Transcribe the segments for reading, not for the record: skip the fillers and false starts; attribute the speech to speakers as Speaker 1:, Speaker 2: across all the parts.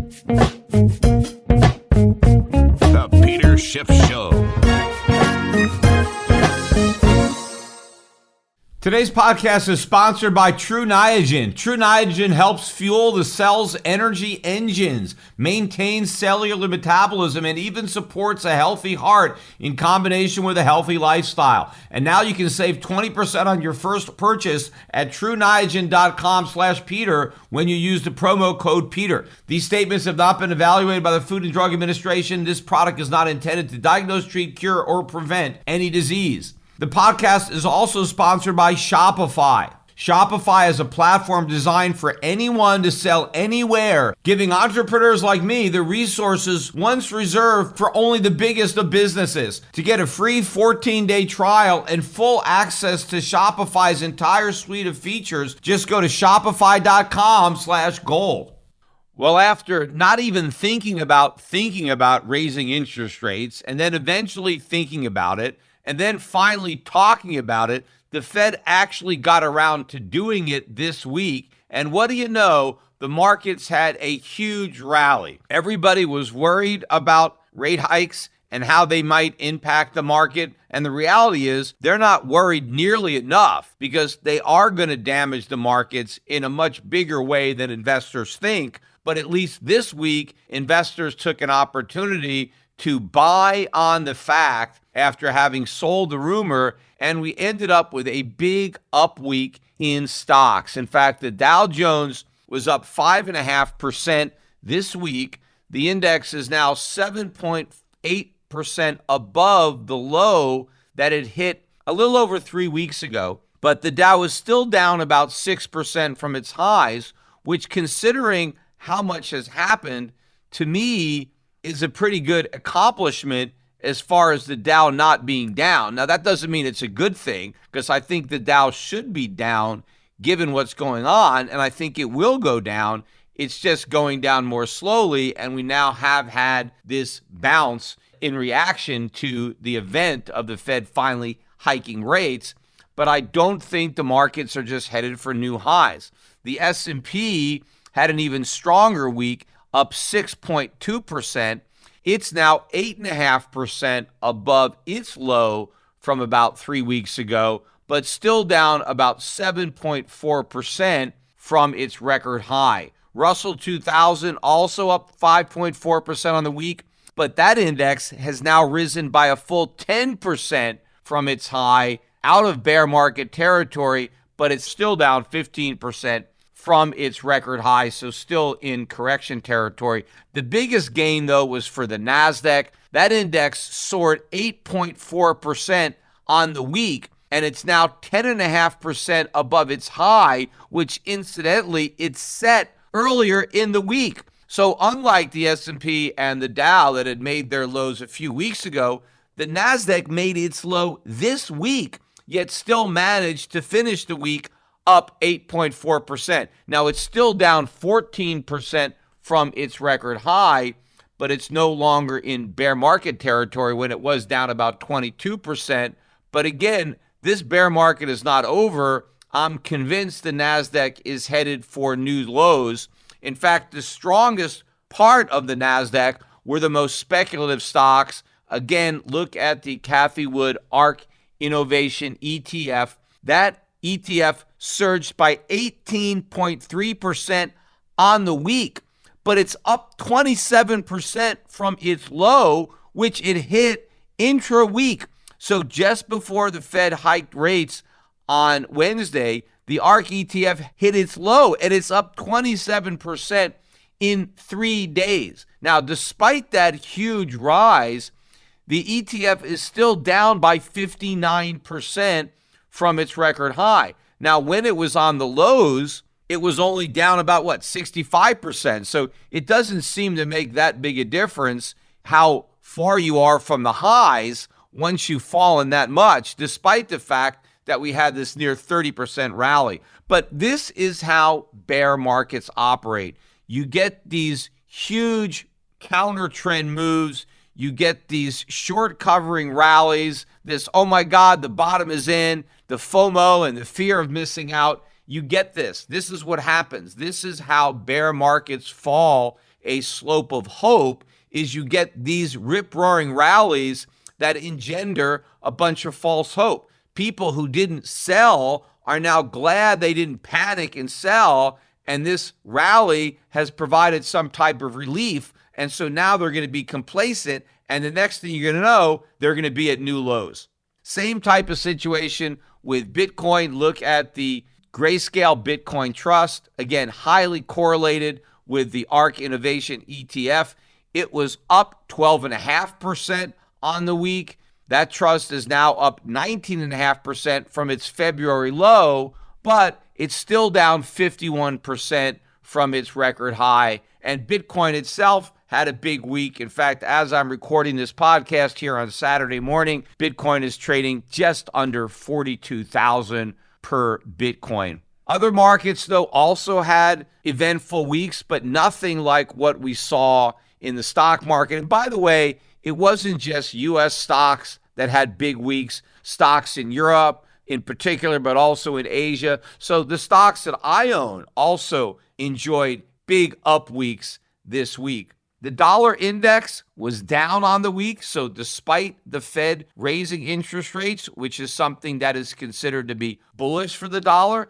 Speaker 1: The Peter Schiff Show.
Speaker 2: Today's podcast is sponsored by True Niagen. True Niagen helps fuel the cell's energy engines, maintains cellular metabolism, and even supports a healthy heart in combination with a healthy lifestyle. And now you can save 20% on your first purchase at TrueNiagen.com/Peter when you use the promo code Peter. These statements have not been evaluated by the Food and Drug Administration. This product is not intended to diagnose, treat, cure, or prevent any disease. The podcast is also sponsored by Shopify. Shopify is a platform designed for anyone to sell anywhere, giving entrepreneurs like me the resources once reserved for only the biggest of businesses. To get a free 14-day trial and full access to Shopify's entire suite of features, just go to shopify.com/gold. Well, after not even thinking about raising interest rates, and then eventually thinking about it, and then finally talking about it, the Fed actually got around to doing it this week. And what do you know? The markets had a huge rally. Everybody was worried about rate hikes and how they might impact the market. And the reality is they're not worried nearly enough, because they are going to damage the markets in a much bigger way than investors think. But at least this week, investors took an opportunity to buy on the fact after having sold the rumor, and we ended up with a big up week in stocks. In fact, the Dow Jones was up 5.5% this week. The index is now 7.8% above the low that it hit a little over 3 weeks ago, but the Dow is still down about 6% from its highs, which, considering how much has happened, to me is a pretty good accomplishment as far as the Dow not being down. Now, that doesn't mean it's a good thing, because I think the Dow should be down given what's going on, and I think it will go down. It's just going down more slowly, and we now have had this bounce in reaction to the event of the Fed finally hiking rates. But I don't think the markets are just headed for new highs. The S&P had an even stronger week, up 6.2%. It's now 8.5% above its low from about 3 weeks ago, but still down about 7.4% from its record high. Russell 2000 also up 5.4% on the week, but that index has now risen by a full 10% from its high, out of bear market territory, but it's still down 15% from its record high, so still in correction territory. The biggest gain, though, was for the NASDAQ. That index soared 8.4% on the week, and it's now 10.5% above its high, which incidentally it set earlier in the week. So unlike the S&P and the Dow that had made their lows a few weeks ago, the NASDAQ made its low this week, yet still managed to finish the week up 8.4%. Now, it's still down 14% from its record high, but it's no longer in bear market territory when it was down about 22%. But again, this bear market is not over. I'm convinced the NASDAQ is headed for new lows. In fact, the strongest part of the NASDAQ were the most speculative stocks. Again, look at the Cathie Wood ARK Innovation ETF. That ETF surged by 18.3% on the week, but it's up 27% from its low, which it hit intra-week. So just before the Fed hiked rates on Wednesday, the ARK ETF hit its low, and it's up 27% in 3 days. Now, despite that huge rise, the ETF is still down by 59% from its record high. Now, when it was on the lows, it was only down about, 65%. So it doesn't seem to make that big a difference how far you are from the highs once you've fallen that much, despite the fact that we had this near 30% rally. But this is how bear markets operate. You get these huge counter trend moves. You get these short covering rallies, this, oh my God, the bottom is in, the FOMO and the fear of missing out. You get this. This is what happens. This is how bear markets fall a slope of hope is you get these rip-roaring rallies that engender a bunch of false hope. People who didn't sell are now glad they didn't panic and sell, and this rally has provided some type of relief, and so now they're going to be complacent, and the next thing you're going to know, they're going to be at new lows. Same type of situation with Bitcoin. Look at the Grayscale Bitcoin Trust. Again, highly correlated with the ARK Innovation ETF. It was up 12.5% on the week. That trust is now up 19.5% from its February low, but it's still down 51% from its record high. And Bitcoin itself had a big week. In fact, as I'm recording this podcast here on Saturday morning, Bitcoin is trading just under 42,000 per Bitcoin. Other markets, though, also had eventful weeks, but nothing like what we saw in the stock market. And by the way, it wasn't just U.S. stocks that had big weeks, stocks in Europe in particular, but also in Asia. So the stocks that I own also enjoyed big up weeks this week. The dollar index was down on the week. So despite the Fed raising interest rates, which is something that is considered to be bullish for the dollar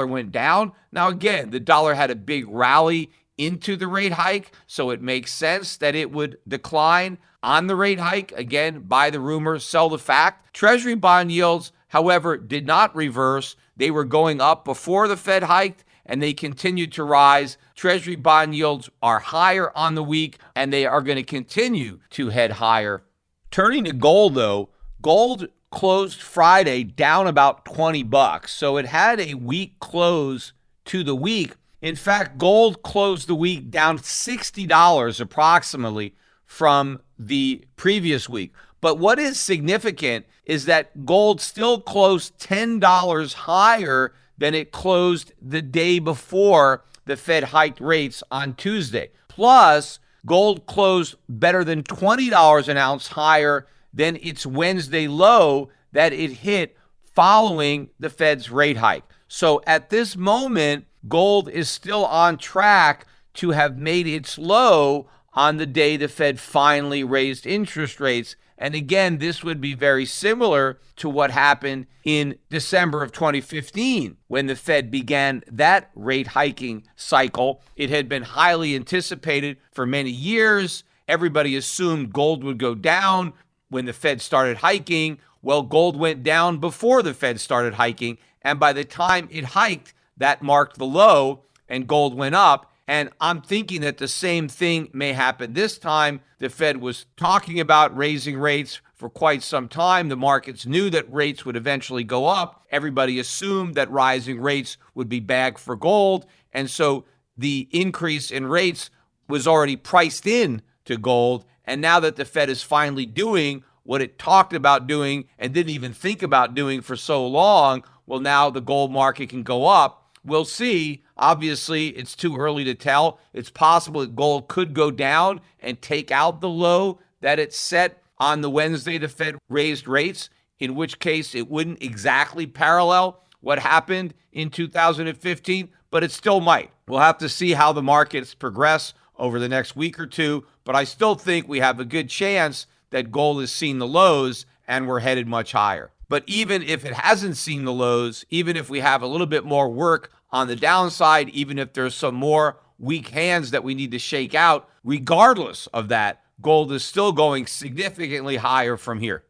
Speaker 2: went down. Now, again, the dollar had a big rally into the rate hike, so it makes sense that it would decline on the rate hike. Again, buy the rumor, sell the fact. Treasury bond yields, however, did not reverse. They were going up before the Fed hiked, and they continued to rise. Treasury bond yields are higher on the week, and they are going to continue to head higher. Turning to gold, though, gold closed Friday down about $20. So it had a weak close to the week. In fact, gold closed the week down $60 approximately from the previous week. But what is significant is that gold still closed $10 higher than it closed the day before the Fed hiked rates on Tuesday. Plus, gold closed better than $20 an ounce higher than its Wednesday low that it hit following the Fed's rate hike. So at this moment, gold is still on track to have made its low on the day the Fed finally raised interest rates. And again, this would be very similar to what happened in December of 2015 when the Fed began that rate hiking cycle. It had been highly anticipated for many years. Everybody assumed gold would go down when the Fed started hiking. Well, gold went down before the Fed started hiking. And by the time it hiked, that marked the low and gold went up. And I'm thinking that the same thing may happen this time. The Fed was talking about raising rates for quite some time. The markets knew that rates would eventually go up. Everybody assumed that rising rates would be bad for gold. And so the increase in rates was already priced in to gold. And now that the Fed is finally doing what it talked about doing and didn't even think about doing for so long, well, now the gold market can go up. We'll see. Obviously, it's too early to tell. It's possible that gold could go down and take out the low that it set on the Wednesday the Fed raised rates, in which case it wouldn't exactly parallel what happened in 2015, but it still might. We'll have to see how the markets progress over the next week or two, but I still think we have a good chance that gold has seen the lows and we're headed much higher. But even if it hasn't seen the lows, even if we have a little bit more work on the downside, even if there's some more weak hands that we need to shake out, regardless of that, gold is still going significantly higher from here.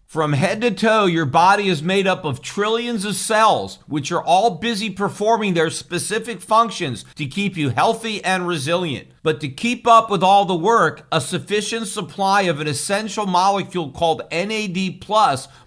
Speaker 2: From head to toe, your body is made up of trillions of cells, which are all busy performing their specific functions to keep you healthy and resilient. But to keep up with all the work, a sufficient supply of an essential molecule called NAD+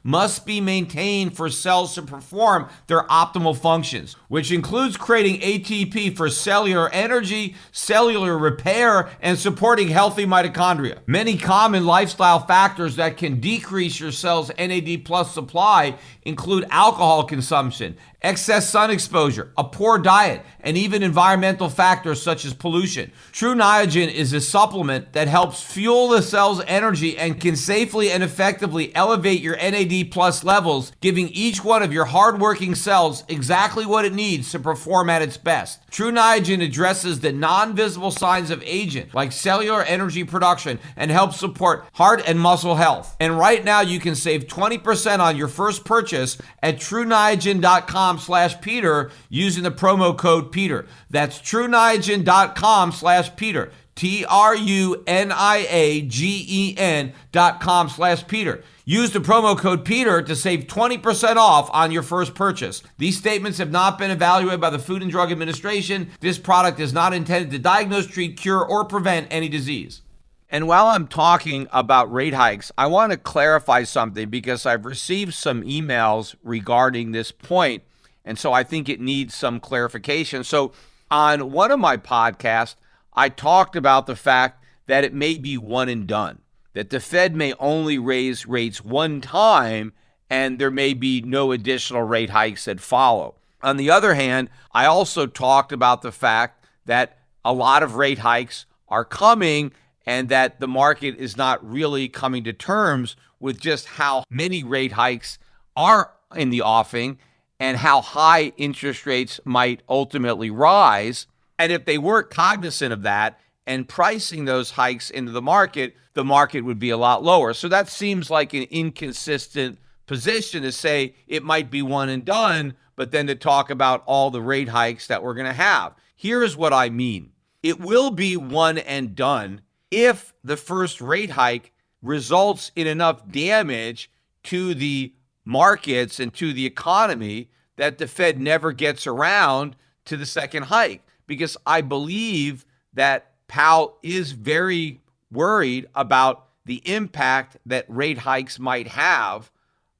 Speaker 2: must be maintained for cells to perform their optimal functions, which includes creating ATP for cellular energy, cellular repair, and supporting healthy mitochondria. Many common lifestyle factors that can decrease your cell's NAD+ supply include alcohol consumption, excess sun exposure, a poor diet, and even environmental factors such as pollution. True Niagen is a supplement that helps fuel the cell's energy and can safely and effectively elevate your NAD+ levels, giving each one of your hardworking cells exactly what it needs to perform at its best. True Niagen addresses the non-visible signs of aging, like cellular energy production, and helps support heart and muscle health. And right now you can save 20% on your first purchase at TrueNiagen.com/Peter using the promo code Peter. That's TrueNiagen.com/Peter. TruNiagen.com/Peter. Use the promo code Peter to save 20% off on your first purchase. These statements have not been evaluated by the Food and Drug Administration. This product is not intended to diagnose, treat, cure, or prevent any disease. And while I'm talking about rate hikes, I want to clarify something because I've received some emails regarding this point, and so I think it needs some clarification. So on one of my podcasts, I talked about the fact that it may be one and done, that the Fed may only raise rates one time and there may be no additional rate hikes that follow. On the other hand, I also talked about the fact that a lot of rate hikes are coming and that the market is not really coming to terms with just how many rate hikes are in the offing and how high interest rates might ultimately rise. And if they weren't cognizant of that and pricing those hikes into the market would be a lot lower. So that seems like an inconsistent position to say it might be one and done, but then to talk about all the rate hikes that we're going to have. Here's what I mean. It will be one and done if the first rate hike results in enough damage to the markets and to the economy that the Fed never gets around to the second hike. Because I believe that Powell is very worried about the impact that rate hikes might have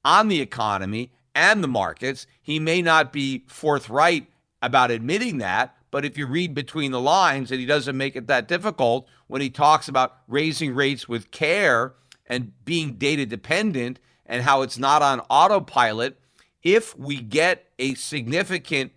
Speaker 2: on the economy and the markets. He may not be forthright about admitting that, but if you read between the lines, and he doesn't make it that difficult when he talks about raising rates with care and being data dependent and how it's not on autopilot, if we get a significant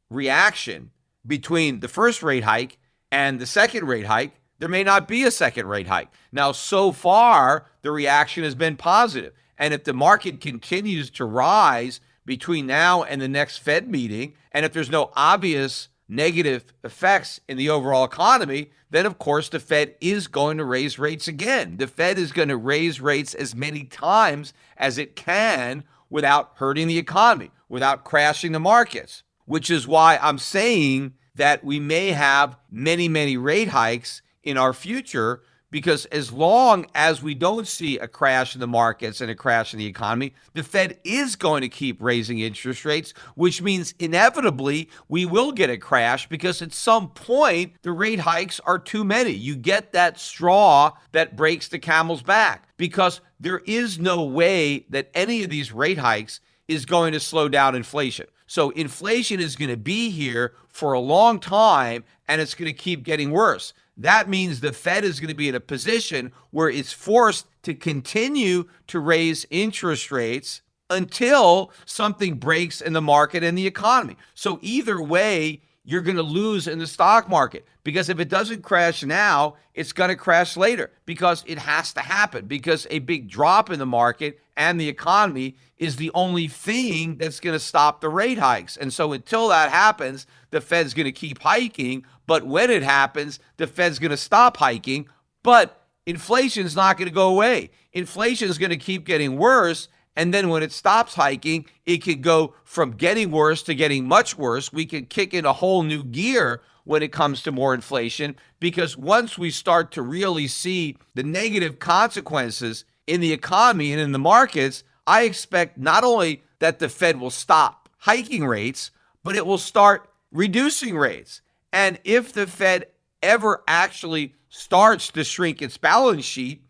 Speaker 2: reaction between the first rate hike and the second rate hike, there may not be a second rate hike. Now, so far, the reaction has been positive. And if the market continues to rise between now and the next Fed meeting, and if there's no obvious negative effects in the overall economy, then of course the Fed is going to raise rates again. The Fed is going to raise rates as many times as it can without hurting the economy, without crashing the markets, which is why I'm saying that we may have many, many rate hikes in our future, because as long as we don't see a crash in the markets and a crash in the economy, the Fed is going to keep raising interest rates, which means inevitably we will get a crash because at some point the rate hikes are too many. You get that straw that breaks the camel's back because there is no way that any of these rate hikes is going to slow down inflation. So inflation is going to be here for a long time and it's going to keep getting worse. That means the Fed is going to be in a position where it's forced to continue to raise interest rates until something breaks in the market and the economy. So either way, you're going to lose in the stock market because if it doesn't crash now, it's going to crash later because it has to happen because a big drop in the market and the economy is the only thing that's going to stop the rate hikes. And so until that happens, the Fed's going to keep hiking. But when it happens, the Fed's going to stop hiking. But inflation is not going to go away. Inflation is going to keep getting worse. And then when it stops hiking, it could go from getting worse to getting much worse. We can kick in a whole new gear when it comes to more inflation, because once we start to really see the negative consequences in the economy and in the markets, I expect not only that the Fed will stop hiking rates, but it will start reducing rates. And if the Fed ever actually starts to shrink its balance sheet,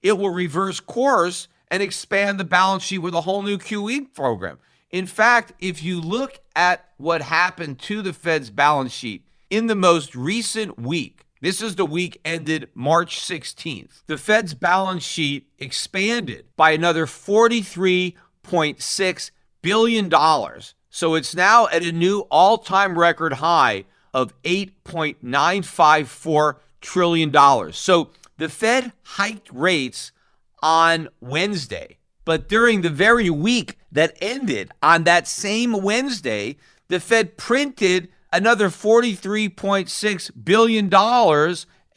Speaker 2: it will reverse course and expand the balance sheet with a whole new QE program. In fact, if you look at what happened to the Fed's balance sheet in the most recent week, this is the week ended March 16th, the Fed's balance sheet expanded by another $43.6 billion So it's now at a new all-time record high of $8.954 trillion. So the Fed hiked rates on Wednesday, but during the very week that ended on that same Wednesday, the Fed printed another $43.6 billion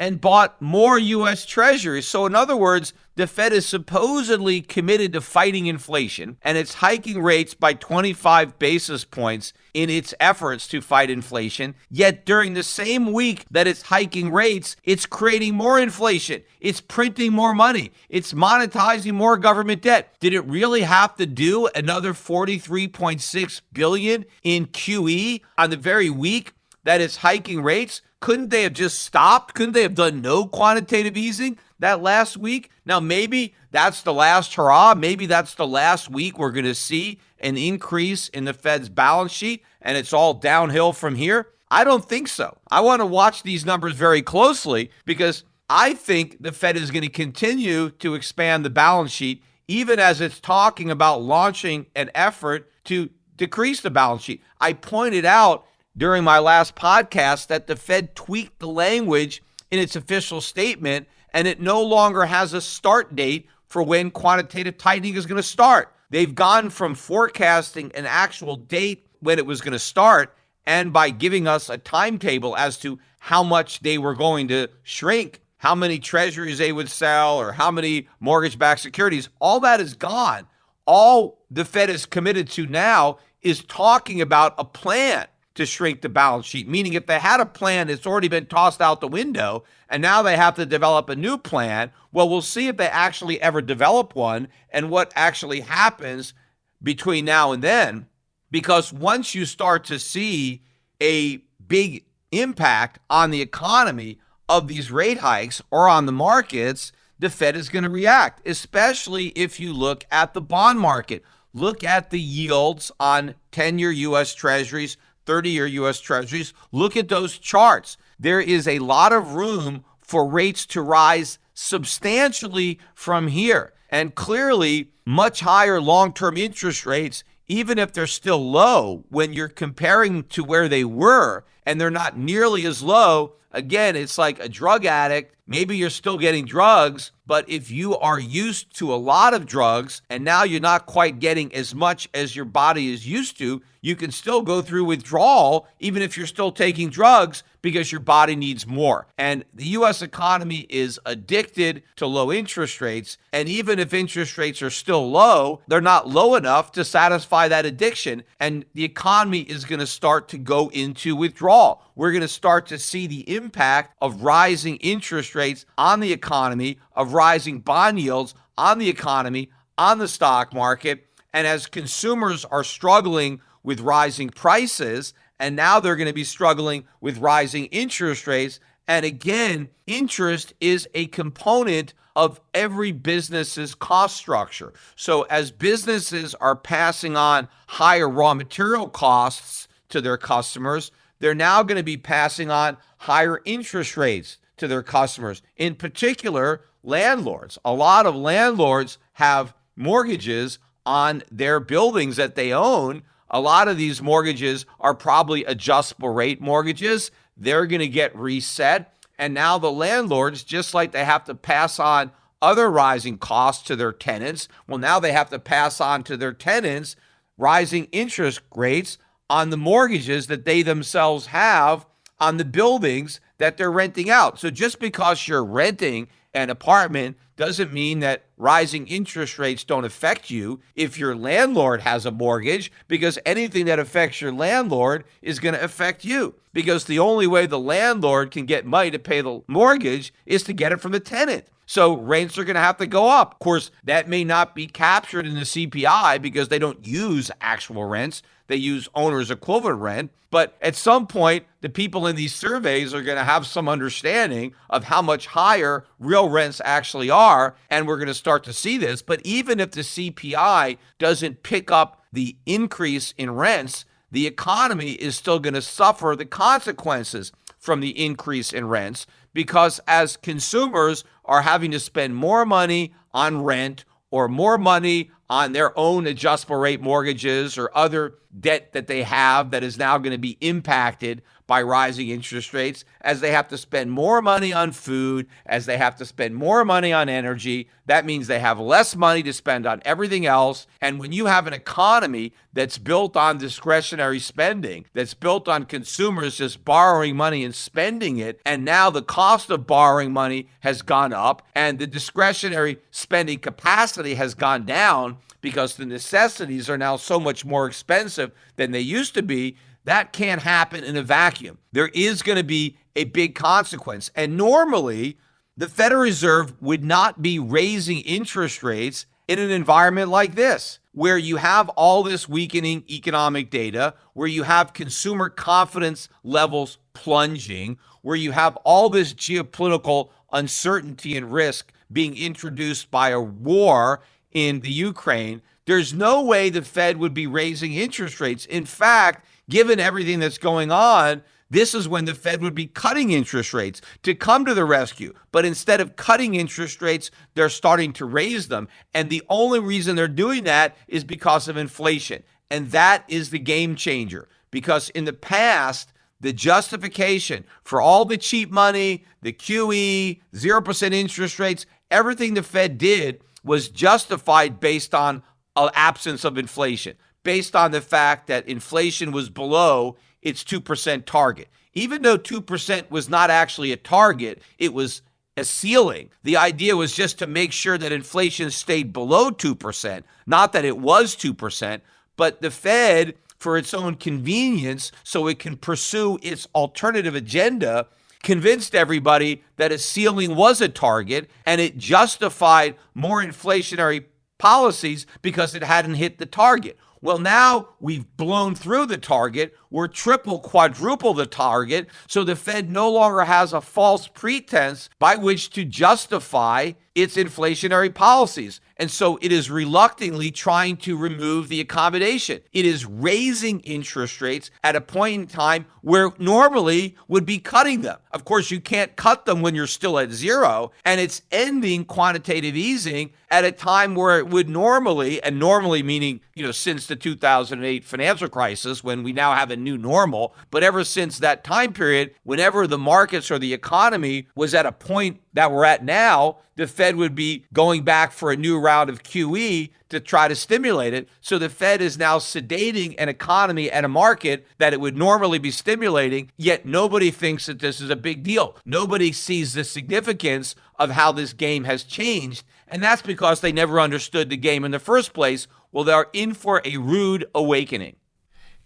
Speaker 2: and bought more U.S. Treasuries. So in other words, the Fed is supposedly committed to fighting inflation, and it's hiking rates by 25 basis points in its efforts to fight inflation. Yet during the same week that it's hiking rates, it's creating more inflation. It's printing more money. It's monetizing more government debt. Did it really have to do another $43.6 billion in QE on the very week that it's hiking rates? Couldn't they have just stopped? Couldn't they have done no quantitative easing that last week? Now, maybe that's the last hurrah. Maybe that's the last week we're going to see an increase in the Fed's balance sheet and it's all downhill from here. I don't think so. I want to watch these numbers very closely because I think the Fed is going to continue to expand the balance sheet even as it's talking about launching an effort to decrease the balance sheet. I pointed out during my last podcast that the Fed tweaked the language in its official statement, and it no longer has a start date for when quantitative tightening is going to start. They've gone from forecasting an actual date when it was going to start, and by giving us a timetable as to how much they were going to shrink, how many treasuries they would sell, or how many mortgage-backed securities, all that is gone. All the Fed is committed to now is talking about a plan to shrink the balance sheet, meaning if they had a plan, it's already been tossed out the window, and now they have to develop a new plan. Well, we'll see if they actually ever develop one and what actually happens between now and then, because once you start to see a big impact on the economy of these rate hikes or on the markets, the Fed is going to react, especially if you look at the bond market. Look at the yields on 10-year U.S. Treasuries, 30-year U.S. Treasuries. Look at those charts. There is a lot of room for rates to rise substantially from here. And clearly, much higher long-term interest rates, even if they're still low, when you're comparing to where they were, and they're not nearly as low. Again, it's like a drug addict. Maybe you're still getting drugs, but if you are used to a lot of drugs and now you're not quite getting as much as your body is used to, you can still go through withdrawal even if you're still taking drugs because your body needs more. And the U.S. economy is addicted to low interest rates. And even if interest rates are still low, they're not low enough to satisfy that addiction. And the economy is going to start to go into withdrawal. We're going to start to see the impact of rising interest rates on the economy, of rising bond yields on the economy, on the stock market. And as consumers are struggling with rising prices, and now they're going to be struggling with rising interest rates. And again, interest is a component of every business's cost structure. So as businesses are passing on higher raw material costs to their customers, they're now going to be passing on higher interest rates to their customers. In particular, landlords. A lot of landlords have mortgages on their buildings that they own. A lot of these mortgages are probably adjustable rate mortgages. They're going to get reset. And now the landlords, just like they have to pass on other rising costs to their tenants, well, now they have to pass on to their tenants rising interest rates on the mortgages that they themselves have on the buildings that they're renting out. So just because you're renting an apartment doesn't mean that rising interest rates don't affect you if your landlord has a mortgage, because anything that affects your landlord is going to affect you, because the only way the landlord can get money to pay the mortgage is to get it from the tenant. So rents are going to have to go up. Of course, that may not be captured in the CPI because they don't use actual rents. They use owner's equivalent rent. But at some point, the people in these surveys are going to have some understanding of how much higher real rents actually are. And we're going to start to see this. But even if the CPI doesn't pick up the increase in rents, the economy is still going to suffer the consequences from the increase in rents, because as consumers are having to spend more money on rent or more money on their own adjustable rate mortgages or other debt that they have that is now going to be impacted by rising interest rates, as they have to spend more money on food, as they have to spend more money on energy. That means they have less money to spend on everything else. And when you have an economy that's built on discretionary spending, that's built on consumers just borrowing money and spending it, and now the cost of borrowing money has gone up and the discretionary spending capacity has gone down because the necessities are now so much more expensive than they used to be, that can't happen in a vacuum. There is going to be a big consequence. And normally, the Federal Reserve would not be raising interest rates in an environment like this, where you have all this weakening economic data, where you have consumer confidence levels plunging, where you have all this geopolitical uncertainty and risk being introduced by a war in the Ukraine. There's no way the Fed would be raising interest rates. In fact, given everything that's going on, this is when the Fed would be cutting interest rates to come to the rescue. But instead of cutting interest rates, they're starting to raise them. And the only reason they're doing that is because of inflation. And that is the game changer. Because in the past, the justification for all the cheap money, the QE, 0% interest rates, everything the Fed did was justified based on an absence of inflation, based on the fact that inflation was below its 2% target. Even though 2% was not actually a target, it was a ceiling. The idea was just to make sure that inflation stayed below 2%, not that it was 2%, but the Fed, for its own convenience, so it can pursue its alternative agenda, convinced everybody that a ceiling was a target, and it justified more inflationary policies because it hadn't hit the target. Well, now we've blown through the target. We're triple, quadruple the target. So the Fed no longer has a false pretense by which to justify its inflationary policies. And so it is reluctantly trying to remove the accommodation. It is raising interest rates at a point in time where normally would be cutting them. Of course, you can't cut them when you're still at zero. And it's ending quantitative easing at a time where it would normally, and normally meaning, since the 2008 financial crisis, when we now have a new normal, but ever since that time period, whenever the markets or the economy was at a point that we're at now, the Fed would be going back for a new round of QE to try to stimulate it. So the Fed is now sedating an economy and a market that it would normally be stimulating, yet nobody thinks that this is a big deal. Nobody sees the significance of how this game has changed, and that's because they never understood the game in the first place. Well, they're in for a rude awakening.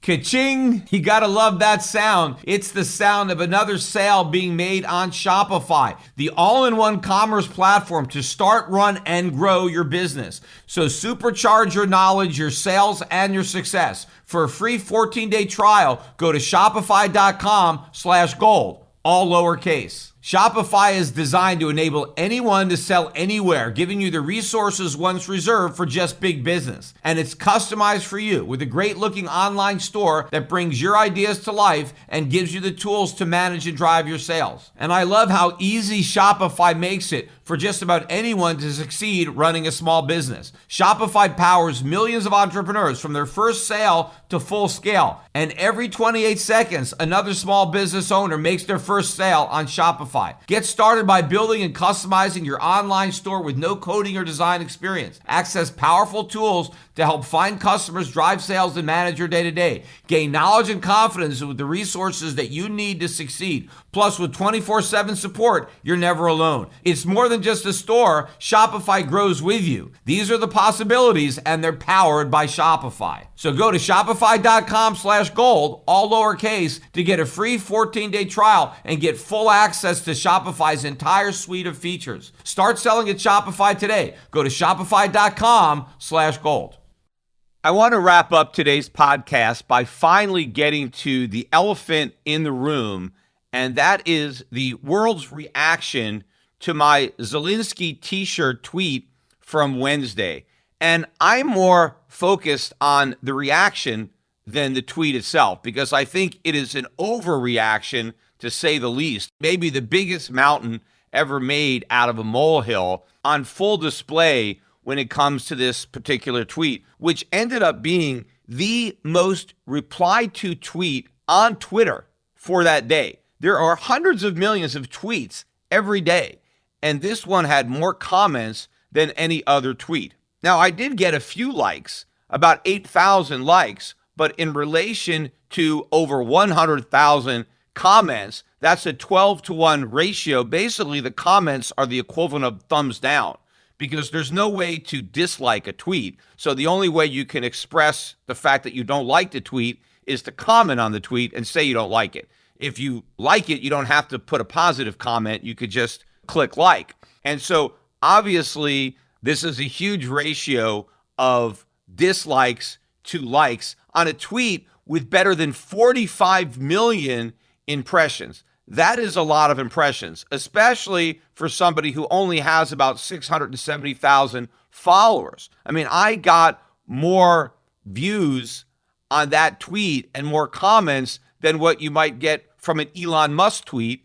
Speaker 2: Ka-ching! You gotta love that sound. It's the sound of another sale being made on Shopify, the all-in-one commerce platform to start, run, and grow your business. So supercharge your knowledge, your sales, and your success. For a free 14-day trial, go to shopify.com/gold, all lowercase. Shopify is designed to enable anyone to sell anywhere, giving you the resources once reserved for just big business. And it's customized for you with a great-looking online store that brings your ideas to life and gives you the tools to manage and drive your sales. And I love how easy Shopify makes it for just about anyone to succeed running a small business. Shopify powers millions of entrepreneurs from their first sale to full scale. And every 28 seconds, another small business owner makes their first sale on Shopify. Get started by building and customizing your online store with no coding or design experience. Access powerful tools to help find customers, drive sales, and manage your day-to-day. Gain knowledge and confidence with the resources that you need to succeed. Plus, with 24/7 support, you're never alone. It's more than just a store. Shopify grows with you. These are the possibilities, and they're powered by Shopify. So go to shopify.com/gold, all lowercase, to get a free 14-day trial and get full access to Shopify's entire suite of features. Start selling at Shopify today. Go to shopify.com/gold. I want to wrap up today's podcast by finally getting to the elephant in the room, and that is the world's reaction to my Zelensky t-shirt tweet from Wednesday. And I'm more focused on the reaction than the tweet itself, because I think it is an overreaction, to say the least. Maybe the biggest mountain ever made out of a molehill on full display when it comes to this particular tweet, which ended up being the most replied to tweet on Twitter for that day. There are hundreds of millions of tweets every day, and this one had more comments than any other tweet. Now, I did get a few likes, about 8,000 likes, but in relation to over 100,000 comments, that's a 12-to-1 ratio. Basically, the comments are the equivalent of thumbs down because there's no way to dislike a tweet. So the only way you can express the fact that you don't like the tweet is to comment on the tweet and say you don't like it. If you like it, you don't have to put a positive comment. You could just click like. And so obviously, this is a huge ratio of dislikes to likes on a tweet with better than 45 million impressions. That is a lot of impressions, especially for somebody who only has about 670,000 followers. I mean, I got more views on that tweet and more comments than what you might get from an Elon Musk tweet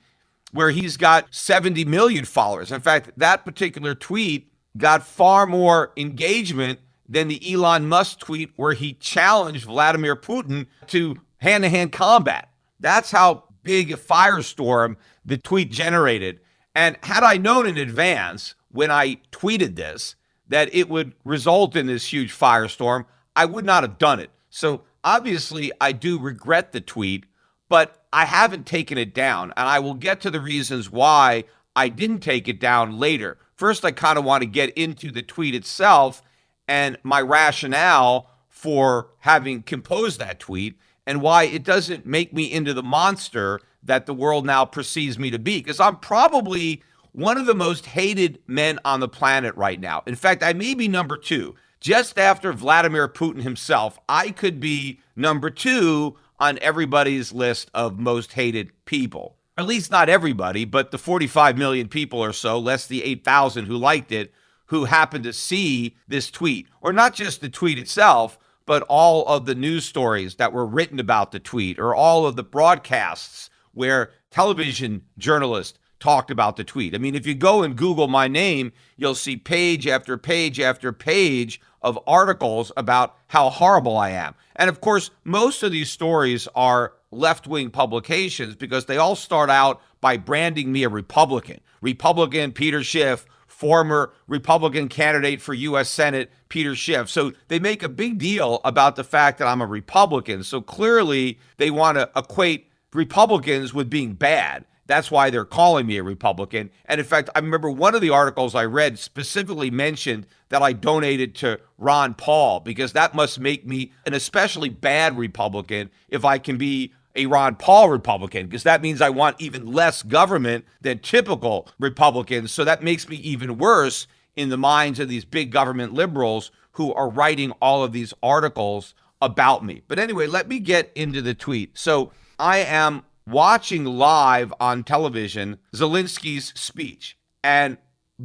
Speaker 2: where he's got 70 million followers. In fact, that particular tweet got far more engagement than the Elon Musk tweet where he challenged Vladimir Putin to hand-to-hand combat. That's how big a firestorm the tweet generated. And had I known in advance when I tweeted this that it would result in this huge firestorm, I would not have done it. So obviously, I do regret the tweet, but I haven't taken it down. And I will get to the reasons why I didn't take it down later. First, I kind of want to get into the tweet itself and my rationale for having composed that tweet and why it doesn't make me into the monster that the world now perceives me to be. Because I'm probably one of the most hated men on the planet right now. In fact, I may be number two. Just after Vladimir Putin himself, I could be number two on everybody's list of most hated people. At least not everybody, but the 45 million people or so, less the 8,000 who liked it, who happened to see this tweet. Or not just the tweet itself, but all of the news stories that were written about the tweet, or all of the broadcasts where television journalists talked about the tweet. I mean, if you go and Google my name, you'll see page after page after page of articles about how horrible I am. And of course, most of these stories are left-wing publications because they all start out by branding me a Republican. Republican Peter Schiff, former Republican candidate for U.S. Senate Peter Schiff. So they make a big deal about the fact that I'm a Republican. So clearly they want to equate Republicans with being bad. That's why they're calling me a Republican. And in fact, I remember one of the articles I read specifically mentioned that I donated to Ron Paul because that must make me an especially bad Republican if I can be a Ron Paul Republican, because that means I want even less government than typical Republicans. So that makes me even worse in the minds of these big government liberals who are writing all of these articles about me. But anyway, let me get into the tweet. So I am watching live on television Zelensky's speech. And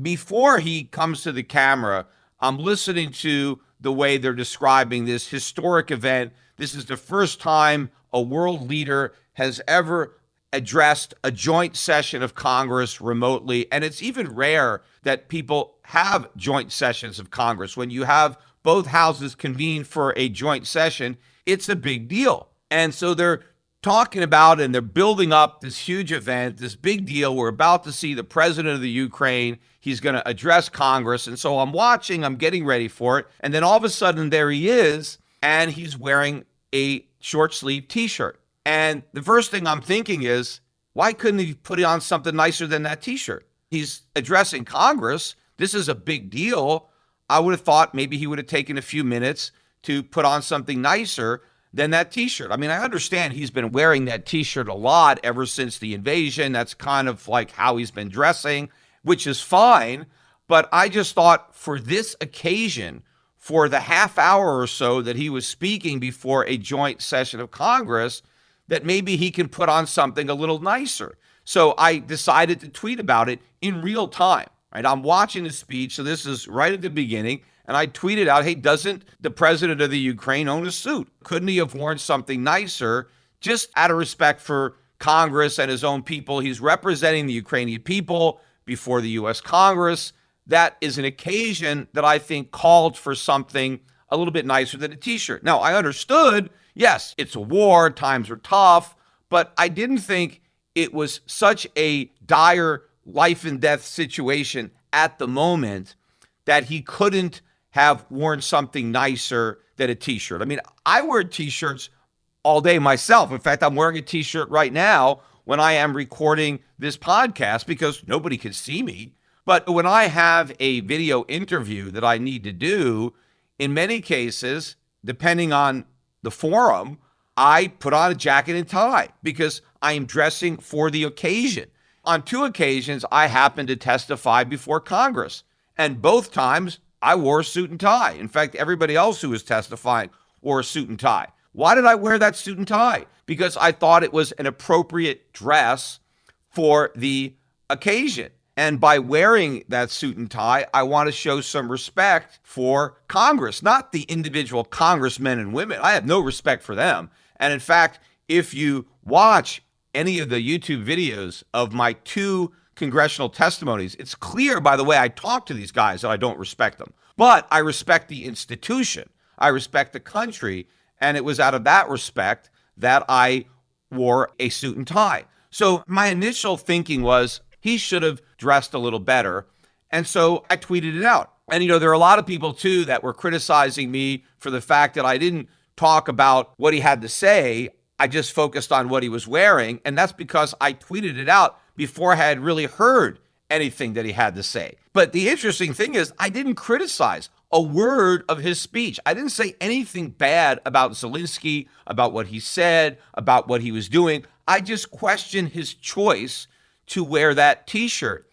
Speaker 2: before he comes to the camera, I'm listening to the way they're describing this historic event. This is the first time a world leader has ever addressed a joint session of Congress remotely. And it's even rare that people have joint sessions of Congress. When you have both houses convene for a joint session, it's a big deal. And so they're talking about and they're building up this huge event, this big deal. We're about to see the president of the Ukraine. He's going to address Congress. And so I'm watching, I'm getting ready for it. And then all of a sudden there he is, and he's wearing a short sleeve t-shirt. And the first thing I'm thinking is, why couldn't he put on something nicer than that t-shirt? He's addressing Congress. This is a big deal. I would have thought maybe he would have taken a few minutes to put on something nicer than that t-shirt. I mean, I understand he's been wearing that t-shirt a lot ever since the invasion. That's kind of like how he's been dressing, which is fine. But I just thought for this occasion, for the half hour or so that he was speaking before a joint session of Congress, that maybe he can put on something a little nicer. So I decided to tweet about it in real time. Right? I'm watching the speech, so this is right at the beginning, and I tweeted out, hey, doesn't the president of the Ukraine own a suit? Couldn't he have worn something nicer just out of respect for Congress and his own people? He's representing the Ukrainian people before the U.S. Congress. that is an occasion that I think called for something a little bit nicer than a t-shirt. Now, I understood, yes, it's a war, times are tough, but I didn't think it was such a dire life and death situation at the moment that he couldn't have worn something nicer than a t-shirt. I mean, I wear t-shirts all day myself. In fact, I'm wearing a t-shirt right now when I am recording this podcast because nobody can see me. But when I have a video interview that I need to do, in many cases, depending on the forum, I put on a jacket and tie because I am dressing for the occasion. On 2 occasions, I happened to testify before Congress, and both times I wore a suit and tie. In fact, everybody else who was testifying wore a suit and tie. Why did I wear that suit and tie? Because I thought it was an appropriate dress for the occasion. And by wearing that suit and tie, I want to show some respect for Congress, not the individual congressmen and women. I have no respect for them. And in fact, if you watch any of the YouTube videos of my 2 congressional testimonies, it's clear by the way I talk to these guys that I don't respect them. But I respect the institution. I respect the country. And it was out of that respect that I wore a suit and tie. So my initial thinking was he should have dressed a little better. And so I tweeted it out. And, there are a lot of people, too, that were criticizing me for the fact that I didn't talk about what he had to say. I just focused on what he was wearing. And that's because I tweeted it out before I had really heard anything that he had to say. But the interesting thing is I didn't criticize a word of his speech. I didn't say anything bad about Zelensky, about what he said, about what he was doing. I just questioned his choice to wear that t-shirt.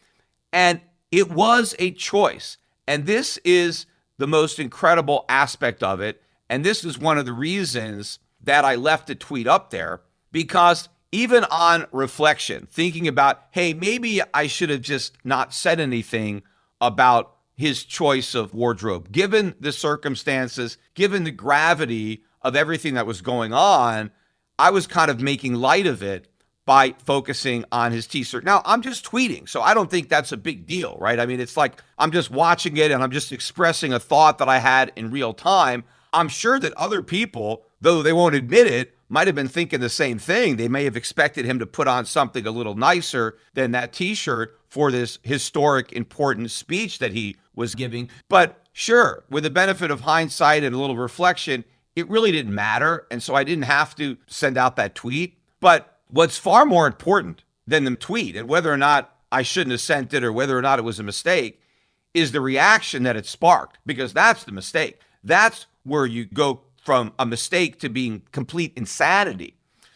Speaker 2: And it was a choice. And this is the most incredible aspect of it. And this is one of the reasons that I left the tweet up there, because even on reflection, thinking about, hey, maybe I should have just not said anything about his choice of wardrobe, given the circumstances, given the gravity of everything that was going on. I was kind of making light of it by focusing on his t-shirt. Now, I'm just tweeting, so I don't think that's a big deal, right? I mean, it's like I'm just watching it and I'm just expressing a thought that I had in real time. I'm sure that other people, though they won't admit it, might have been thinking the same thing. They may have expected him to put on something a little nicer than that t-shirt for this historic, important speech that he was giving. But sure, with the benefit of hindsight and a little reflection, it really didn't matter. And so I didn't have to send out that tweet. But what's far more important than the tweet and whether or not I shouldn't have sent it or whether or not it was a mistake is the reaction that it sparked, because that's the mistake. That's where you go from a mistake to being complete insanity.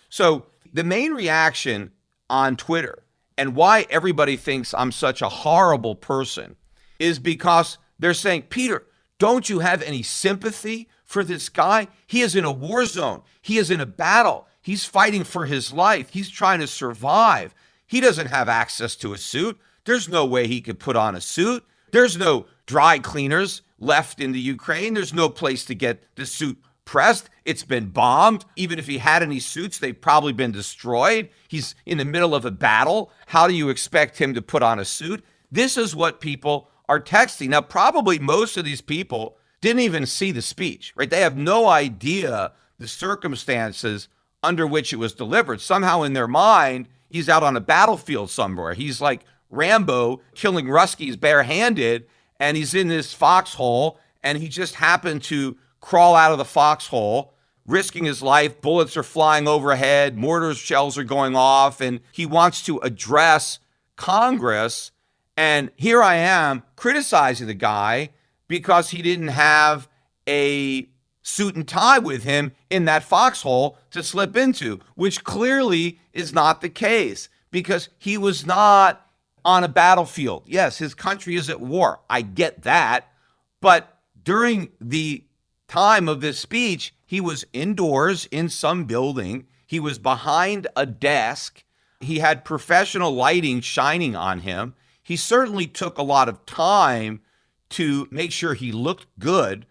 Speaker 2: So the main reaction on Twitter and why everybody thinks I'm such a horrible person is because they're saying, Peter, don't you have any sympathy for this guy? He is in a war zone. He is in a battle. He's fighting for his life. He's trying to survive. He doesn't have access to a suit. There's no way he could put on a suit. There's no dry cleaners left in the Ukraine. There's no place to get the suit pressed. It's been bombed. Even if he had any suits, they've probably been destroyed. He's in the middle of a battle. How do you expect him to put on a suit? This is what people are texting. Now, probably most of these people didn't even see the speech, right? They have no idea the circumstances under which it was delivered. Somehow in their mind, he's out on a battlefield somewhere. He's like Rambo killing Ruskies barehanded, and he's in this foxhole, and he just happened to crawl out of the foxhole, risking his life. Bullets are flying overhead, mortar shells are going off, and he wants to address Congress. And here I am criticizing the guy because he didn't have a suit and tie with him in that foxhole to slip into, which clearly is not the case because he was not on a battlefield. Yes, his country is at war. I get that. But during the time of this speech, he was indoors in some building. He was behind a desk. He had professional lighting shining on him. He certainly took a lot of time to make sure he looked good.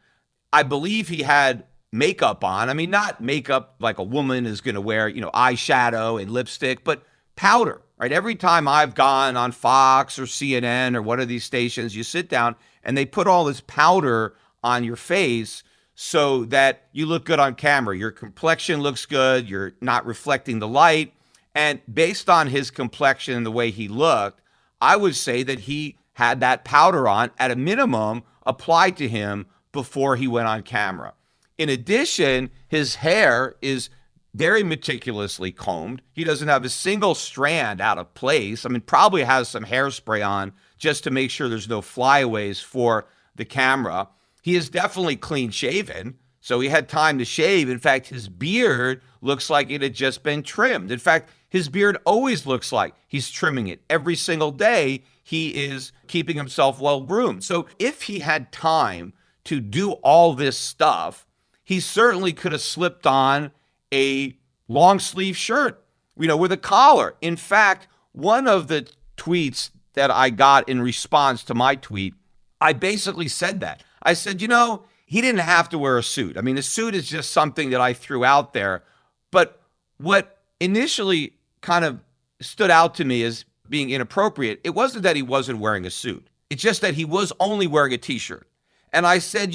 Speaker 2: I believe he had makeup on. I mean, not makeup like a woman is going to wear, eyeshadow and lipstick, but powder, right? Every time I've gone on Fox or CNN or one of these stations, you sit down and they put all this powder on your face so that you look good on camera. Your complexion looks good. You're not reflecting the light. And based on his complexion and the way he looked, I would say that he had that powder on at a minimum applied to him before he went on camera. In addition, his hair is very meticulously combed. He doesn't have a single strand out of place. I mean, probably has some hairspray on just to make sure there's no flyaways for the camera. He is definitely clean shaven, so he had time to shave. In fact, his beard looks like it had just been trimmed. In fact, his beard always looks like he's trimming it. Every single day, he is keeping himself well groomed. So if he had time to do all this stuff, he certainly could have slipped on a long sleeve shirt, with a collar. In fact, one of the tweets that I got in response to my tweet, I basically said that. I said, he didn't have to wear a suit. I mean, a suit is just something that I threw out there. But what initially kind of stood out to me as being inappropriate, it wasn't that he wasn't wearing a suit. It's just that he was only wearing a t-shirt. And I said,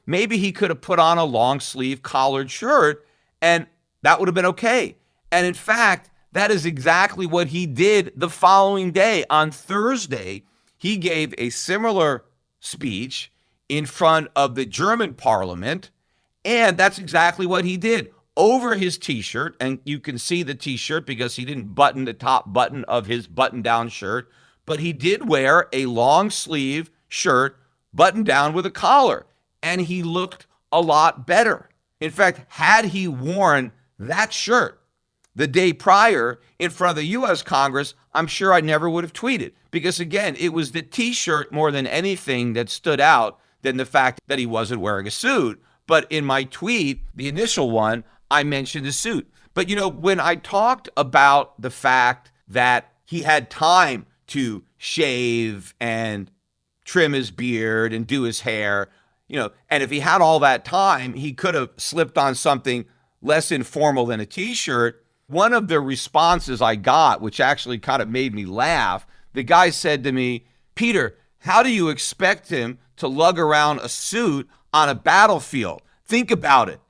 Speaker 2: maybe he could have put on a long sleeve collared shirt and that would have been okay. And in fact, that is exactly what he did the following day. On Thursday, he gave a similar speech in front of the German parliament. And that's exactly what he did. Over his t-shirt, and you can see the t-shirt because he didn't button the top button of his button-down shirt, but he did wear a long sleeve shirt buttoned down with a collar, and he looked a lot better. In fact, had he worn that shirt the day prior in front of the U.S. Congress, I'm sure I never would have tweeted because, again, it was the t-shirt more than anything that stood out than the fact that he wasn't wearing a suit. But in my tweet, the initial one, I mentioned a suit. But, when I talked about the fact that he had time to shave and trim his beard and do his hair, and if he had all that time, he could have slipped on something less informal than a t-shirt. One of the responses I got, which actually kind of made me laugh, the guy said to me, "Peter, how do you expect him to lug around a suit on a battlefield? Think about it."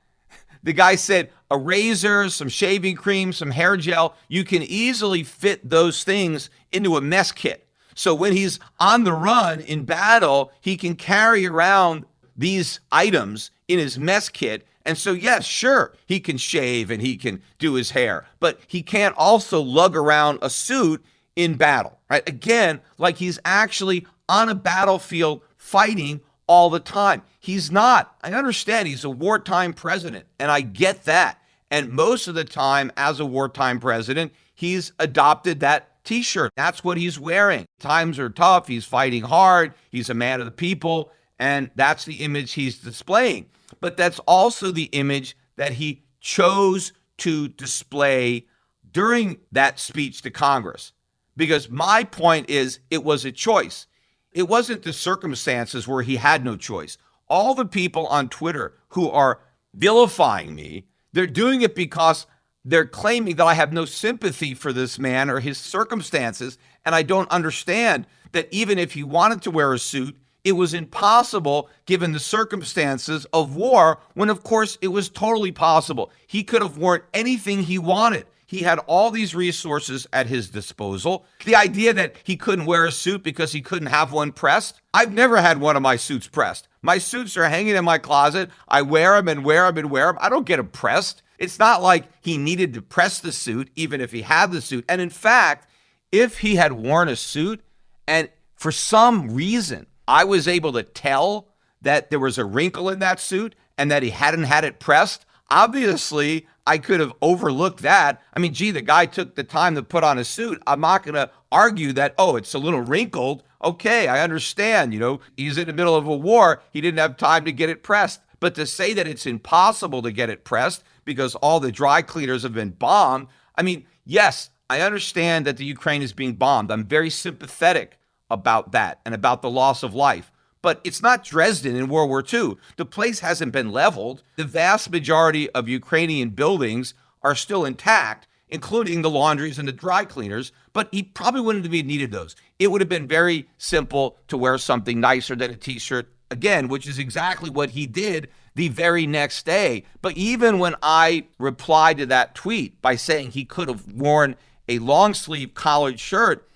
Speaker 2: The guy said, a razor, some shaving cream, some hair gel, you can easily fit those things into a mess kit. So when he's on the run in battle, he can carry around these items in his mess kit. And so, yes, sure, he can shave and he can do his hair, but he can't also lug around a suit in battle, right? Again, like he's actually on a battlefield fighting all the time. He's not. I understand he's a wartime president, and I get that. And most of the time, as a wartime president, he's adopted that t-shirt. That's what he's wearing. Times are tough. He's fighting hard. He's a man of the people, and that's the image he's displaying. But that's also the image that he chose to display during that speech to Congress. Because my point is, it was a choice. It wasn't the circumstances where he had no choice. All the people on Twitter who are vilifying me, they're doing it because they're claiming that I have no sympathy for this man or his circumstances. And I don't understand that even if he wanted to wear a suit, it was impossible given the circumstances of war, when of course it was totally possible. He could have worn anything he wanted. He had all these resources at his disposal. The idea that he couldn't wear a suit because he couldn't have one pressed, I've never had one of my suits pressed. My suits are hanging in my closet. I wear them and wear them and wear them. I don't get them pressed. It's not like he needed to press the suit, even if he had the suit. And in fact, if he had worn a suit and for some reason I was able to tell that there was a wrinkle in that suit and that he hadn't had it pressed, obviously I could have overlooked that. I mean, gee, the guy took the time to put on a suit. I'm not going to argue that, oh, it's a little wrinkled. Okay, I understand. He's in the middle of a war. He didn't have time to get it pressed. But to say that it's impossible to get it pressed because all the dry cleaners have been bombed, I mean, yes, I understand that the Ukraine is being bombed. I'm very sympathetic about that and about the loss of life. But it's not Dresden in World War II. The place hasn't been leveled. The vast majority of Ukrainian buildings are still intact. including the laundries and the dry cleaners, but he probably wouldn't have needed those. It would have been very simple to wear something nicer than a t-shirt, again, which is exactly what he did the very next day. But even when I replied to that tweet by saying he could have worn a long sleeve collared shirt,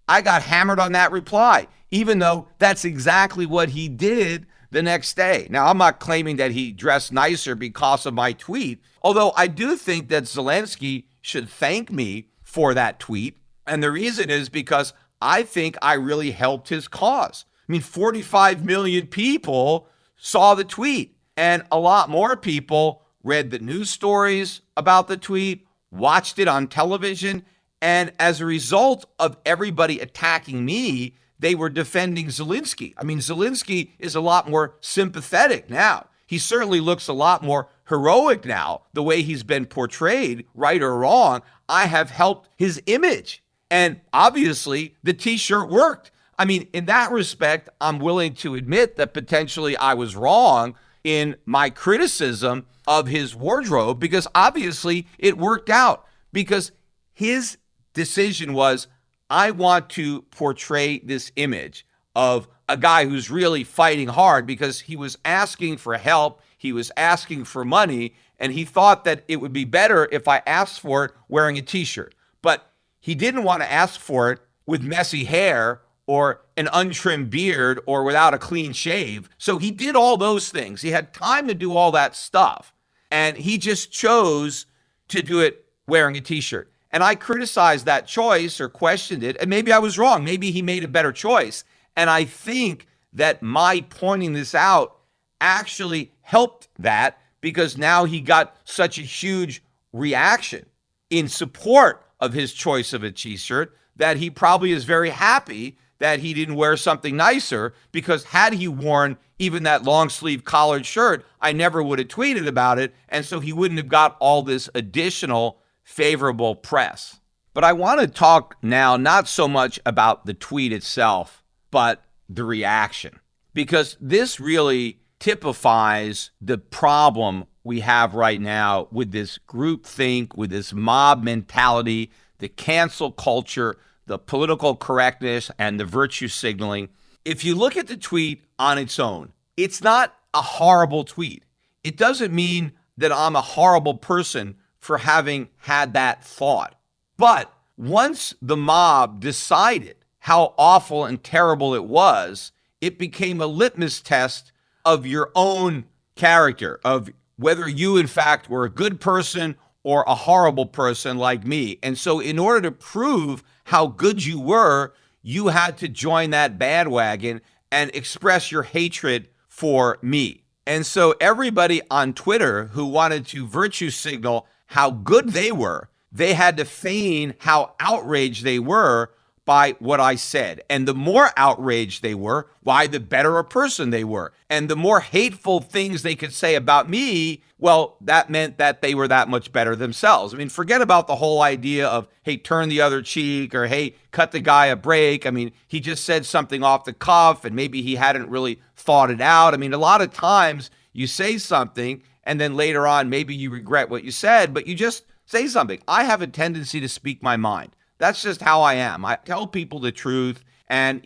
Speaker 2: I got hammered on that reply, even though that's exactly what he did the next day. Now, I'm not claiming that he dressed nicer because of my tweet, although I do think that Zelensky should thank me for that tweet. And the reason is because I think I really helped his cause. I mean, 45 million people saw the tweet, and a lot more people read the news stories about the tweet, watched it on television, and as a result of everybody attacking me, they were defending Zelensky. I mean, Zelensky is a lot more sympathetic now. He certainly looks a lot more heroic now, the way he's been portrayed, right or wrong. I have helped his image. And obviously, the t-shirt worked. I mean, in that respect, I'm willing to admit that potentially I was wrong in my criticism of his wardrobe, because obviously it worked out, because his decision was, I want to portray this image of a guy who's really fighting hard, because he was asking for help, he was asking for money, and he thought that it would be better if I asked for it wearing a t-shirt. But he didn't want to ask for it with messy hair or an untrimmed beard or without a clean shave. So he did all those things. He had time to do all that stuff, and he just chose to do it wearing a t-shirt. And I criticized that choice or questioned it, and maybe I was wrong. Maybe he made a better choice. And I think that my pointing this out actually helped that, because now he got such a huge reaction in support of his choice of a t-shirt that he probably is very happy that he didn't wear something nicer, because had he worn even that long sleeve collared shirt, I never would have tweeted about it. And so he wouldn't have got all this additional favorable press. But I want to talk now not so much about the tweet itself, but the reaction, because this really typifies the problem we have right now with this groupthink, with this mob mentality, the cancel culture, the political correctness, and the virtue signaling. If you look at the tweet on its own, it's not a horrible tweet. It doesn't mean that I'm a horrible person for having had that thought. But once the mob decided how awful and terrible it was, it became a litmus test of your own character, of whether you, in fact, were a good person or a horrible person like me. And so in order to prove how good you were, you had to join that bandwagon and express your hatred for me. And so everybody on Twitter who wanted to virtue signal how good they were, they had to feign how outraged they were by what I said. And the more outraged they were, why, the better a person they were. And the more hateful things they could say about me, well, that meant that they were that much better themselves. I mean, forget about the whole idea of, hey, turn the other cheek, or hey, cut the guy a break. I mean, he just said something off the cuff and maybe he hadn't really thought it out. I mean, a lot of times you say something and then later on, maybe you regret what you said, but you just say something. I have a tendency to speak my mind. That's just how I am. I tell people the truth, and,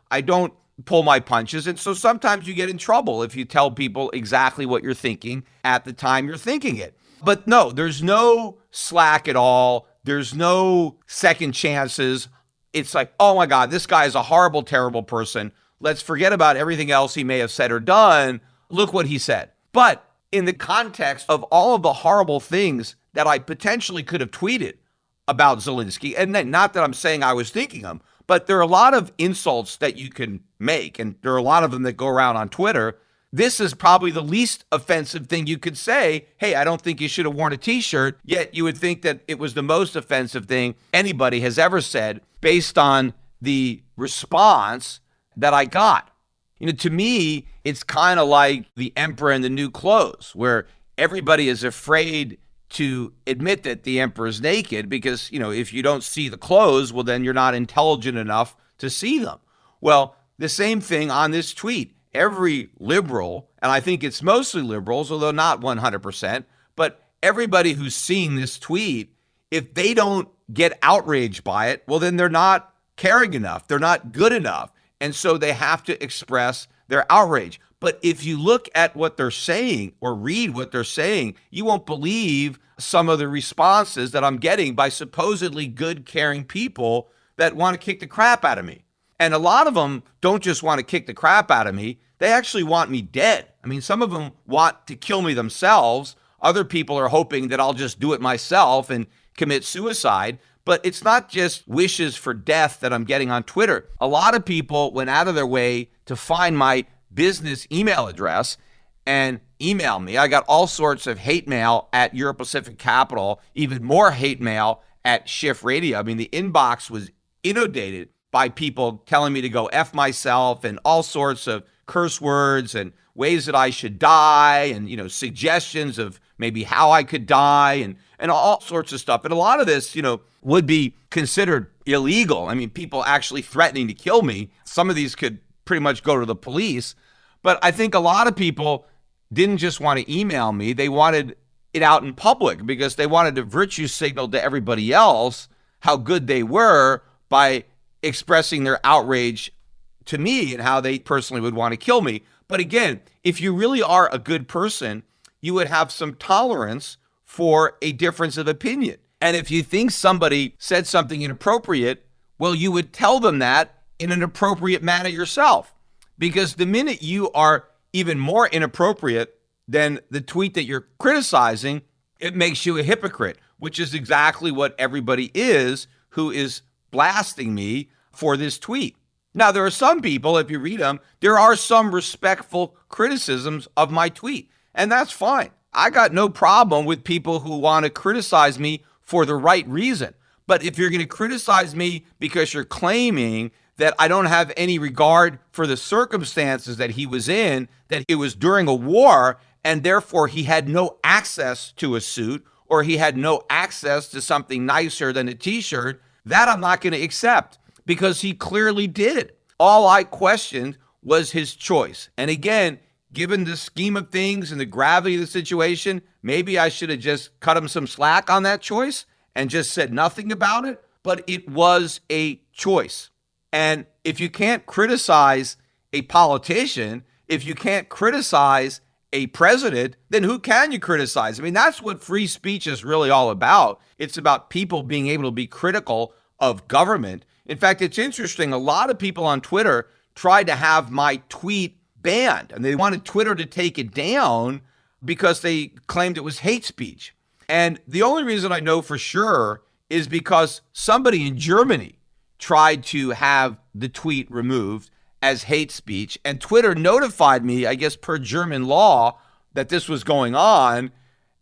Speaker 2: I don't pull my punches. And so sometimes you get in trouble if you tell people exactly what you're thinking at the time you're thinking it. But no, there's no slack at all. There's no second chances. It's like, oh my God, this guy is a horrible, terrible person. Let's forget about everything else he may have said or done. Look what he said. But in the context of all of the horrible things that I potentially could have tweeted about Zelensky, and then not that I'm saying I was thinking them, but there are a lot of insults that you can make, and there are a lot of them that go around on Twitter. This is probably the least offensive thing you could say. Hey, I don't think you should have worn a t-shirt, yet you would think that it was the most offensive thing anybody has ever said based on the response that I got. To me, it's kind of like the emperor in the new clothes, where everybody is afraid to admit that the emperor is naked because, if you don't see the clothes, well, then you're not intelligent enough to see them. Well, the same thing on this tweet. Every liberal, and I think it's mostly liberals, although not 100%, but everybody who's seeing this tweet if they don't get outraged by it, well, then they're not caring enough. They're not good enough. And so they have to express their outrage. But if you look at what they're saying or read what they're saying, you won't believe some of the responses that I'm getting by supposedly good, caring people that want to kick the crap out of me. And a lot of them don't just want to kick the crap out of me. They actually want me dead. I mean, some of them want to kill me themselves. Other people are hoping that I'll just do it myself and commit suicide. But it's not just wishes for death that I'm getting on Twitter. A lot of people went out of their way to find my business email address and email me. I got all sorts of hate mail at Euro Pacific Capital, even more hate mail at Schiff Radio. I mean, the inbox was inundated by people telling me to go F myself and all sorts of curse words and ways that I should die and, suggestions of maybe how I could die and all sorts of stuff. And a lot of this, would be considered illegal. I mean, people actually threatening to kill me. Some of these could pretty much go to the police. But I think a lot of people didn't just want to email me. They wanted it out in public because they wanted to virtue signal to everybody else how good they were by expressing their outrage to me and how they personally would want to kill me. But again, if you really are a good person, you would have some tolerance for a difference of opinion. And if you think somebody said something inappropriate, well, you would tell them that in an appropriate manner yourself. Because the minute you are even more inappropriate than the tweet that you're criticizing, it makes you a hypocrite, which is exactly what everybody is who is blasting me for this tweet. Now, there are some people, if you read them, there are some respectful criticisms of my tweet, and that's fine. I got no problem with people who want to criticize me for the right reason. But if you're going to criticize me because you're claiming that I don't have any regard for the circumstances that he was in, that it was during a war, and therefore he had no access to a suit or he had no access to something nicer than a t-shirt, that I'm not going to accept because he clearly did. All I questioned was his choice. And again, given the scheme of things and the gravity of the situation, maybe I should have just cut him some slack on that choice and just said nothing about it. But it was a choice. And if you can't criticize a politician, if you can't criticize a president, then who can you criticize? I mean, that's what free speech is really all about. It's about people being able to be critical of government. In fact, it's interesting. A lot of people on Twitter tried to have my tweet banned, and they wanted Twitter to take it down because they claimed it was hate speech. And the only reason I know for sure is because somebody in Germany tried to have the tweet removed as hate speech, and Twitter notified me, I guess per German law, that this was going on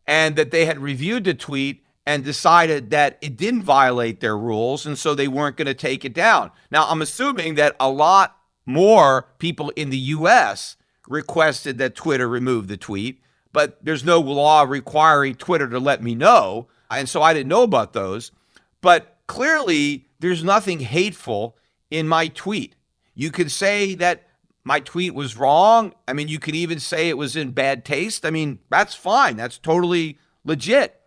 Speaker 2: and that they had reviewed the tweet and decided that it didn't violate their rules, and so they weren't going to take it down. Now, I'm assuming that a lot more people in the U.S. requested that Twitter remove the tweet, but there's no law requiring Twitter to let me know, and so I didn't know about those. But clearly, there's nothing hateful in my tweet. You could say that my tweet was wrong. I mean, you could even say it was in bad taste. I mean, that's fine. That's totally legit.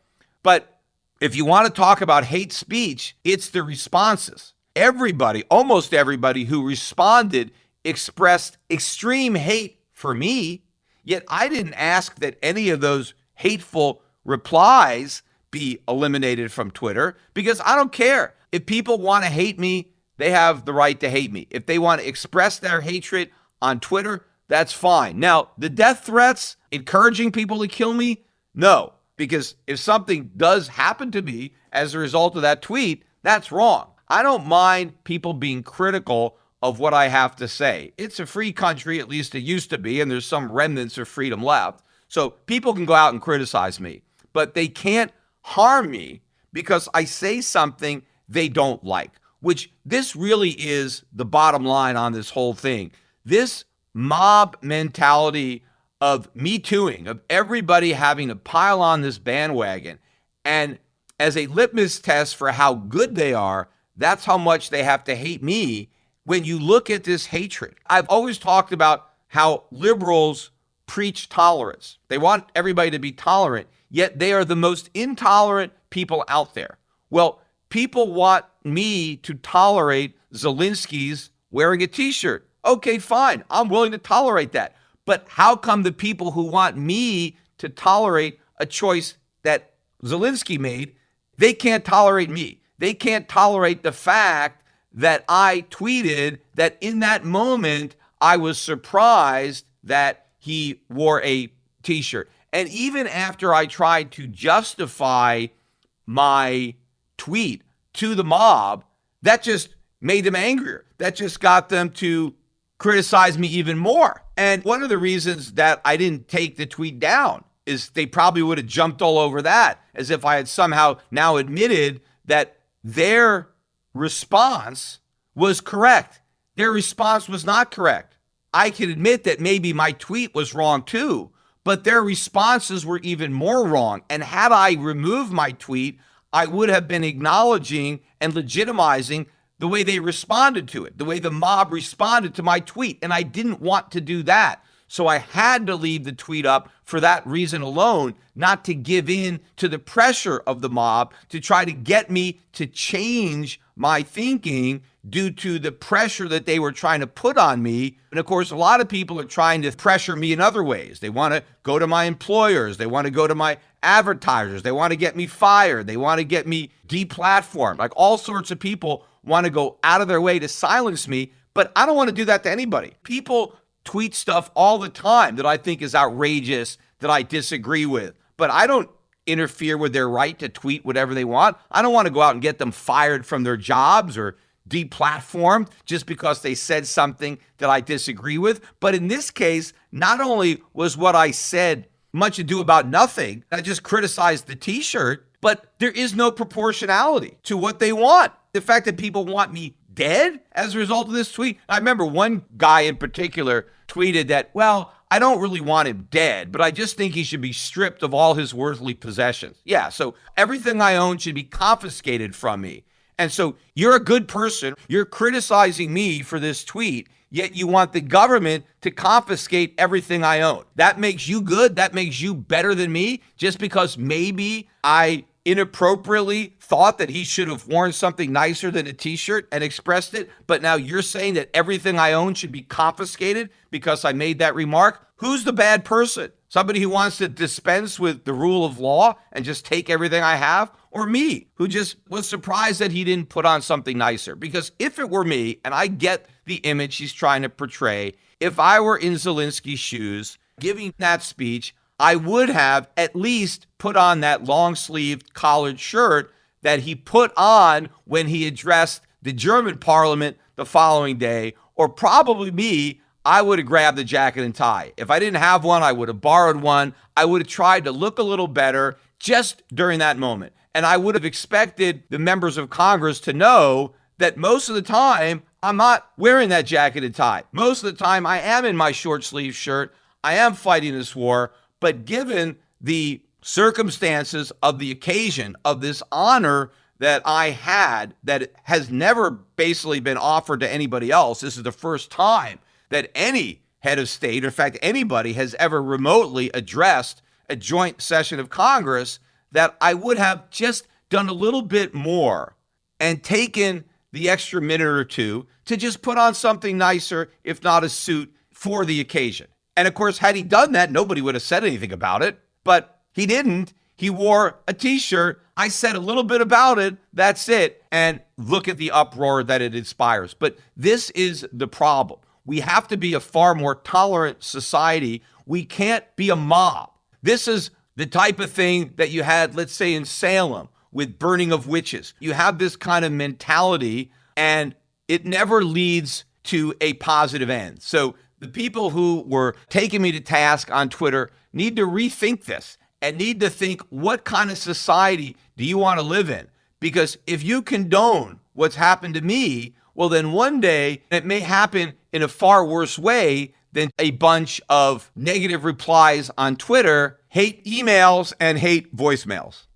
Speaker 2: But if you want to talk about hate speech, it's the responses. Everybody, almost everybody who responded expressed extreme hate for me, yet I didn't ask that any of those hateful replies be eliminated from Twitter because I don't care. If people want to hate me, they have the right to hate me. If they want to express their hatred on Twitter, that's fine. Now, the death threats, encouraging people to kill me, no, because if something does happen to me as a result of that tweet, that's wrong. I don't mind people being critical of what I have to say. It's a free country, at least it used to be, and there's some remnants of freedom left. So people can go out and criticize me, but they can't harm me because I say something they don't like, which this really is the bottom line on this whole thing. This mob mentality of Me Tooing, of everybody having to pile on this bandwagon, and as a litmus test for how good they are, that's how much they have to hate me. When you look at this hatred, I've always talked about how liberals preach tolerance. They want everybody to be tolerant, yet they are the most intolerant people out there. Well, people want me to tolerate Zelensky's wearing a t-shirt. Okay, fine. I'm willing to tolerate that. But how come the people who want me to tolerate a choice that Zelensky made, they can't tolerate me? They can't tolerate the fact that I tweeted that in that moment, I was surprised that he wore a t-shirt. And even after I tried to justify my tweet to the mob, that just made them angrier. That just got them to criticize me even more. And one of the reasons that I didn't take the tweet down is they probably would have jumped all over that, as if I had somehow now admitted that their response was correct. Their response was not correct. I can admit that maybe my tweet was wrong too, but their responses were even more wrong. And had I removed my tweet, I would have been acknowledging and legitimizing the way they responded to it, the way the mob responded to my tweet. And I didn't want to do that. So I had to leave the tweet up for that reason alone, not to give in to the pressure of the mob to try to get me to change my thinking due to the pressure that they were trying to put on me. And of course, a lot of people are trying to pressure me in other ways. They want to go to my employers. They want to go to my advertisers. They want to get me fired. They want to get me deplatformed. Like all sorts of people want to go out of their way to silence me, but I don't want to do that to anybody. People tweet stuff all the time that I think is outrageous, that I disagree with, but I don't interfere with their right to tweet whatever they want. I don't want to go out and get them fired from their jobs or deplatformed just because they said something that I disagree with. But in this case, not only was what I said much ado about nothing, I just criticized the t-shirt, but there is no proportionality to what they want. The fact that people want me dead as a result of this tweet. I remember one guy in particular tweeted that, well, I don't really want him dead, but I just think he should be stripped of all his worldly possessions. Yeah, so everything I own should be confiscated from me. And so you're a good person. You're criticizing me for this tweet, yet you want the government to confiscate everything I own. That makes you good. That makes you better than me just because maybe I inappropriately thought that he should have worn something nicer than a t-shirt and expressed it. But now you're saying that everything I own should be confiscated because I made that remark. Who's the bad person? Somebody who wants to dispense with the rule of law and just take everything I have? Or me, who just was surprised that he didn't put on something nicer? Because if it were me, and I get the image he's trying to portray, if I were in Zelensky's shoes giving that speech, I would have at least put on that long-sleeved collared shirt that he put on when he addressed the German parliament the following day. Or probably me, I would have grabbed the jacket and tie. If I didn't have one, I would have borrowed one. I would have tried to look a little better just during that moment. And I would have expected the members of Congress to know that most of the time, I'm not wearing that jacket and tie. Most of the time, I am in my short sleeve shirt. I am fighting this war. But given the circumstances of the occasion of this honor that I had, that has never basically been offered to anybody else, this is the first time that any head of state, or in fact, anybody has ever remotely addressed a joint session of Congress, that I would have just done a little bit more and taken the extra minute or two to just put on something nicer, if not a suit, for the occasion. And of course, had he done that, nobody would have said anything about it, but he didn't. He wore a t-shirt. I said a little bit about it. That's it. And look at the uproar that it inspires. But this is the problem. We have to be a far more tolerant society. We can't be a mob. This is the type of thing that you had, let's say, in Salem with burning of witches. You have this kind of mentality, and it never leads to a positive end. So the people who were taking me to task on Twitter need to rethink this and need to think, what kind of society do you want to live in? Because if you condone what's happened to me, well, then one day it may happen in a far worse way than a bunch of negative replies on Twitter, hate emails, and hate voicemails.